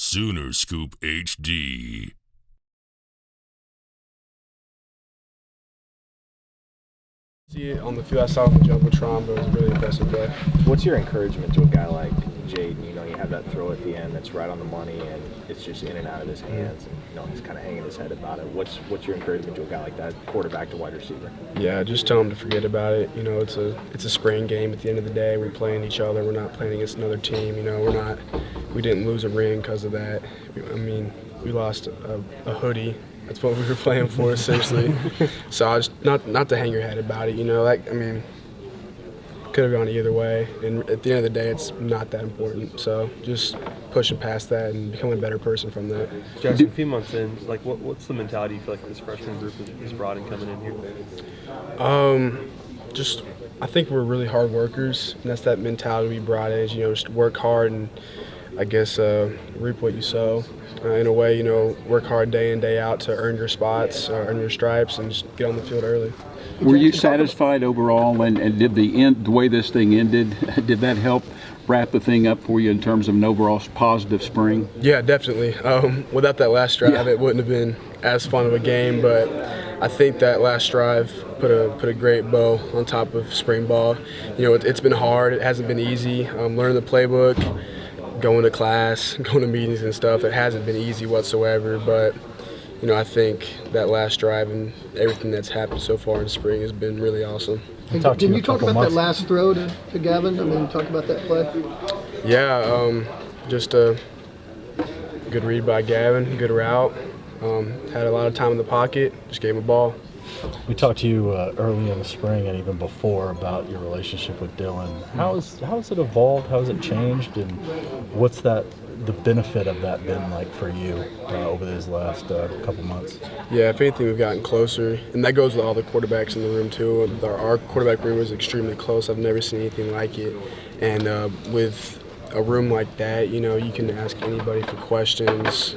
Sooner Scoop HD. See it on the field. I saw him the Jumbotron, but it was a really impressive play. What's your encouragement to a guy like Jaden? You know, you have that throw at the end that's right on the money, and it's just in and out of his hands, and you know he's kind of hanging his head about it. What's your encouragement to a guy like that, quarterback to wide receiver? Yeah, just tell him to forget about it. You know, it's a spring game. At the end of the day, we're playing each other. We're not playing against another team. You know, we didn't lose a ring because of that. I mean, we lost a hoodie. That's what we were playing for, essentially. So I just not to hang your head about it, you know. Like, I mean, could have gone either way, and at the end of the day, it's not that important. So just pushing past that and becoming a better person from that. Jackson, a few months in, like, what's the mentality you feel like this freshman group is brought in coming in here? Just I think we're really hard workers, and that's that mentality we brought in. Is, you know, just work hard and I guess reap what you sow. In a way, you know, work hard day in, day out to earn your spots, earn your stripes, and just get on the field early. Were you satisfied overall, and did the way this thing ended, did that help wrap the thing up for you in terms of an overall positive spring? Yeah, definitely. Without that last drive, it wouldn't have been as fun of a game, but I think that last drive put a great bow on top of spring ball. You know, it's been hard. It hasn't been easy. Learning the playbook, going to class, going to meetings and stuff, it hasn't been easy whatsoever, but you know, I think that last drive and everything that's happened so far in spring has been really awesome. Did you talk about that last throw to Gavin? I mean, talk about that play. Yeah, just a good read by Gavin, good route. Had a lot of time in the pocket, just gave him a ball. We talked to you early in the spring and even before about your relationship with Dylan. How has it evolved? How has it changed? And what's the benefit of that been like for you over these last couple months? Yeah, if anything, we've gotten closer, and that goes with all the quarterbacks in the room too. Our quarterback room is extremely close. I've never seen anything like it, and with a room like that, you know, you can ask anybody for questions,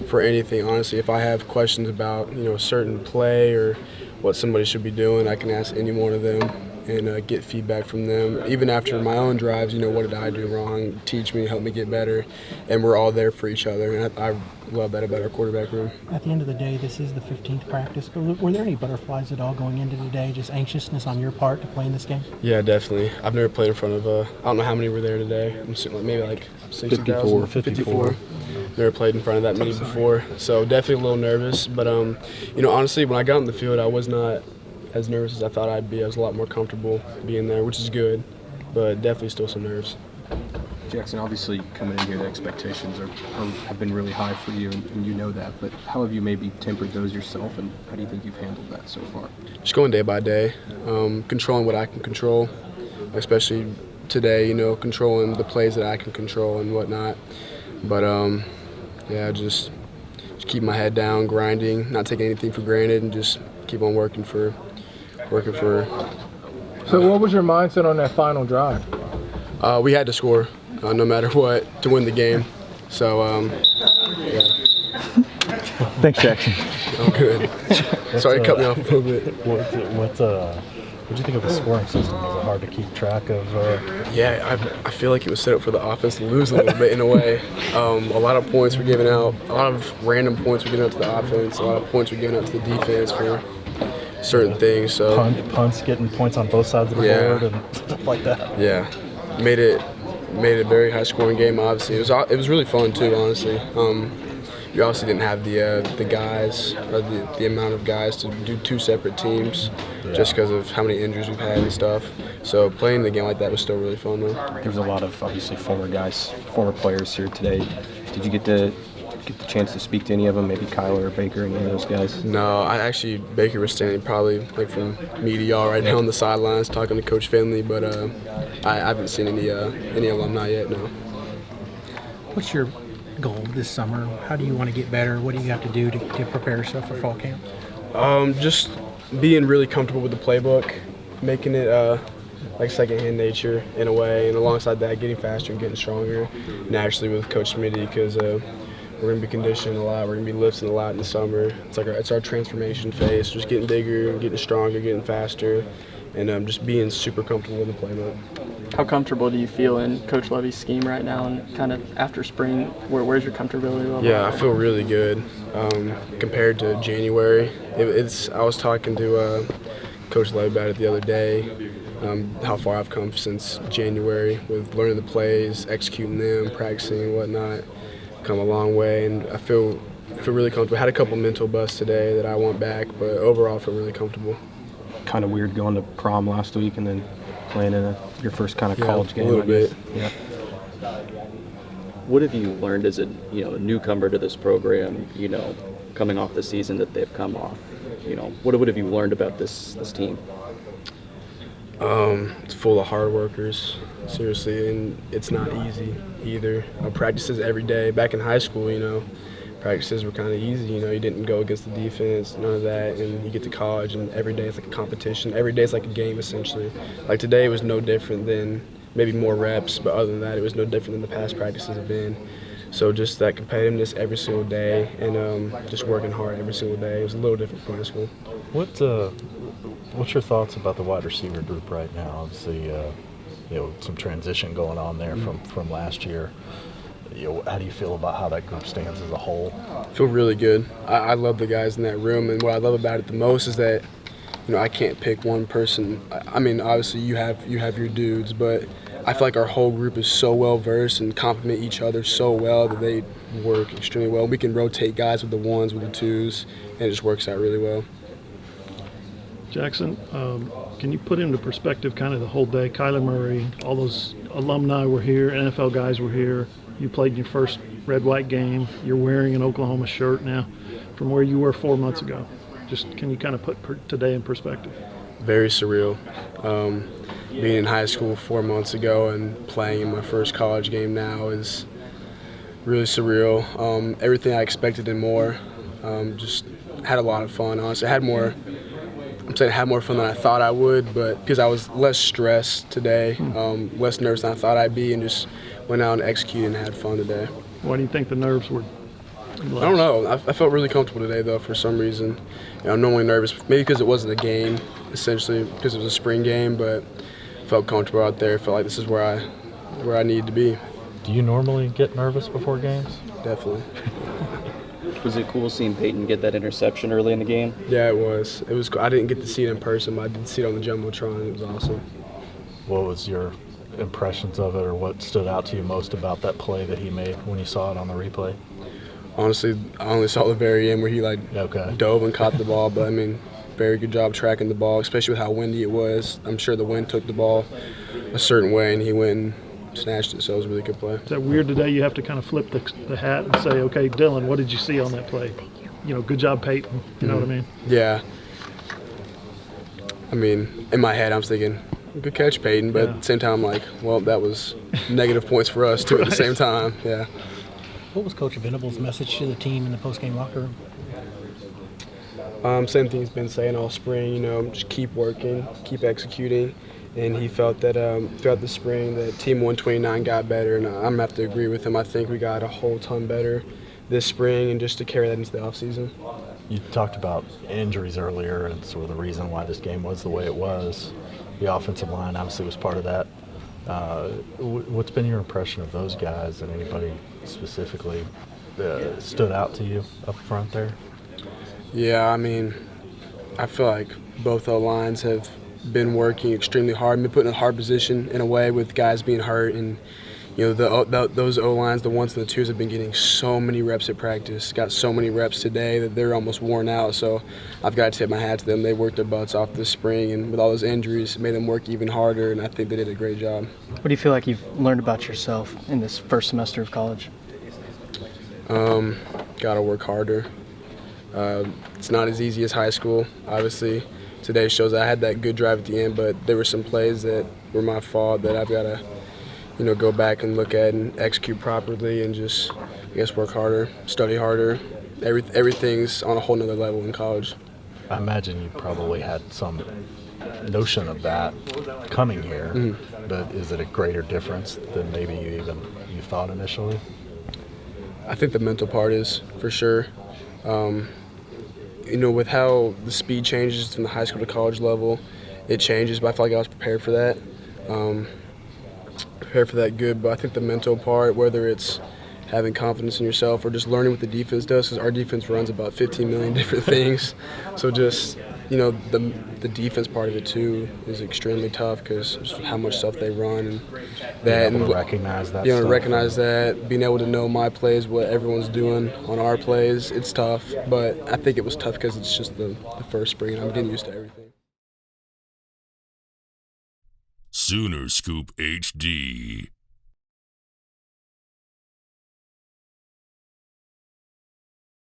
for anything. Honestly, if I have questions about, you know, a certain play or what somebody should be doing, I can ask any one of them and get feedback from them. Even after my own drives, you know, what did I do wrong? Teach me, help me get better, and we're all there for each other. And I love that about our quarterback room. At the end of the day, this is the 15th practice, but were there any butterflies at all going into today? Just anxiousness on your part to play in this game? Yeah, definitely. I've never played in front of, I don't know how many were there today. I'm assuming maybe like 60,000. 54. Never played in front of that many before, so definitely a little nervous. But, you know, honestly, when I got on the field, I was not as nervous as I thought I'd be. I was a lot more comfortable being there, which is good, but definitely still some nerves. Jackson, obviously coming in here, the expectations have been really high for you, and you know that. But how have you maybe tempered those yourself, and how do you think you've handled that so far? Just going day by day, controlling what I can control, especially today. You know, controlling the plays that I can control and whatnot. But yeah, just keep my head down, grinding, not taking anything for granted, and just keep on working for. So what was your mindset on that final drive? We had to score, no matter what, to win the game. So, yeah. Thanks, Jackson. I'm good. Sorry, cut me off a little bit. What did you think of the scoring system? Was it hard to keep track of? Yeah, I feel like it was set up for the offense to lose a little bit in a way. A lot of points were given out. A lot of random points were given out to the offense. A lot of points were given out to the defense for certain things. So punts getting points on both sides of the board and stuff like that. Yeah, made it a very high scoring game. Obviously, it was really fun too. Honestly, we also didn't have the guys or the amount of guys to do two separate teams, just because of how many injuries we've had and stuff. So playing the game like that was still really fun though. There's a lot of obviously former players here today. Did you get the chance to speak to any of them, maybe Kyler or Baker, any of those guys? No, Baker was standing probably like from me to y'all right now on the sidelines talking to Coach Finley, but I haven't seen any alumni yet, no. What's your goal this summer? How do you want to get better? What do you have to do to prepare yourself for fall camp? Just being really comfortable with the playbook, making it like secondhand nature in a way, and alongside that, getting faster and getting stronger naturally with Coach Smitty, because we're going to be conditioning a lot. We're going to be lifting a lot in the summer. It's our transformation phase, just getting bigger, getting stronger, getting faster, and just being super comfortable with the playbook. How comfortable do you feel in Coach Levy's scheme right now, and kind of after spring, where's your comfortability level? Yeah, I feel really good compared to January. I was talking to Coach Levy about it the other day, how far I've come since January with learning the plays, executing them, practicing and whatnot. Come a long way, and I feel really comfortable. I had a couple mental busts today that I want back, but overall I feel really comfortable. Kind of weird going to prom last week and then playing in your first kind of college game. A little bit. Yeah. What have you learned as a newcomer to this program? Coming off the season that they've come off. What have you learned about this team? It's full of hard workers, seriously, and it's not easy either. Practices every day. Back in high school, practices were kind of easy. You didn't go against the defense, none of that. And you get to college, and every day is like a competition. Every day is like a game, essentially. Like today was no different than maybe more reps, but other than that, it was no different than the past practices have been. So just that competitiveness every single day, and just working hard every single day. It was a little different from high school. What's your thoughts about the wide receiver group right now? Obviously, some transition going on there from last year. How do you feel about how that group stands as a whole? I feel really good. I love the guys in that room, and what I love about it the most is that I can't pick one person. I mean, obviously you have your dudes, but I feel like our whole group is so well versed and complement each other so well that they work extremely well. We can rotate guys with the ones, with the twos, and it just works out really well. Jackson, can you put into perspective kind of the whole day? Kyler Murray, all those alumni were here, NFL guys were here. You played in your first red-white game. You're wearing an Oklahoma shirt now from where you were 4 months ago. Just can you kind of put today in perspective? Very surreal. Being in high school 4 months ago and playing in my first college game now is really surreal. Everything I expected and more. Just had a lot of fun, honestly. I had more fun than I thought I would, but because I was less stressed today, less nervous than I thought I'd be, and just went out and executed and had fun today. Why do you think the nerves were less? I don't know. I felt really comfortable today, though, for some reason. I'm normally nervous, maybe because it wasn't a game, essentially, because it was a spring game, but I felt comfortable out there. I felt like this is where I needed to be. Do you normally get nervous before games? Definitely. Was it cool seeing Peyton get that interception early in the game? Yeah, it was. It was cool. I didn't get to see it in person, but I did see it on the Jumbotron. It was awesome. What was your impressions of it, or what stood out to you most about that play that he made when you saw it on the replay? Honestly, I only saw the very end where he dove and caught the ball, but I mean, very good job tracking the ball, especially with how windy it was. I'm sure the wind took the ball a certain way, and he went and snatched it, so it was a really good play. Is that weird today? You have to kind of flip the hat and say, okay, Dylan, what did you see on that play? Good job, Peyton. You know what I mean? Yeah. I mean, in my head, I'm thinking, good catch, Peyton, but at the same time, I'm like, well, that was negative points for us, too, at the same time. Yeah. What was Coach Venable's message to the team in the postgame locker room? Same thing he's been saying all spring, just keep working, keep executing. And he felt that throughout the spring that Team 129 got better, and I'm going to have to agree with him. I think we got a whole ton better this spring, and just to carry that into the offseason. You talked about injuries earlier and sort of the reason why this game was the way it was. The offensive line obviously was part of that. What's been your impression of those guys, and anybody specifically stood out to you up front there? Yeah, I mean, I feel like both O-lines have been working extremely hard, been put in a hard position in a way with guys being hurt, and those O-lines, the ones and the twos, have been getting so many reps at practice, got so many reps today that they're almost worn out. So I've got to tip my hat to them. They worked their butts off this spring, and with all those injuries, it made them work even harder, and I think they did a great job. What do you feel like you've learned about yourself in this first semester of college? Got to work harder. It's not as easy as high school, obviously. Today shows I had that good drive at the end, but there were some plays that were my fault that I've got to, go back and look at and execute properly, and just, work harder, study harder. Everything's on a whole nother level in college. I imagine you probably had some notion of that coming here, but is it a greater difference than maybe you thought initially? I think the mental part is, for sure. With how the speed changes from the high school to college level, it changes, but I feel like I was prepared for that. prepare for that good. But I think the mental part, whether it's having confidence in yourself or just learning what the defense does, because our defense runs about 15 million different things. So just, the defense part of it too is extremely tough because how much stuff they run and that. Being able to recognize that. Being able to recognize that, being able to know my plays, what everyone's doing on our plays, it's tough. But I think it was tough because it's just the first spring and I'm getting used to everything. Sooner Scoop HD.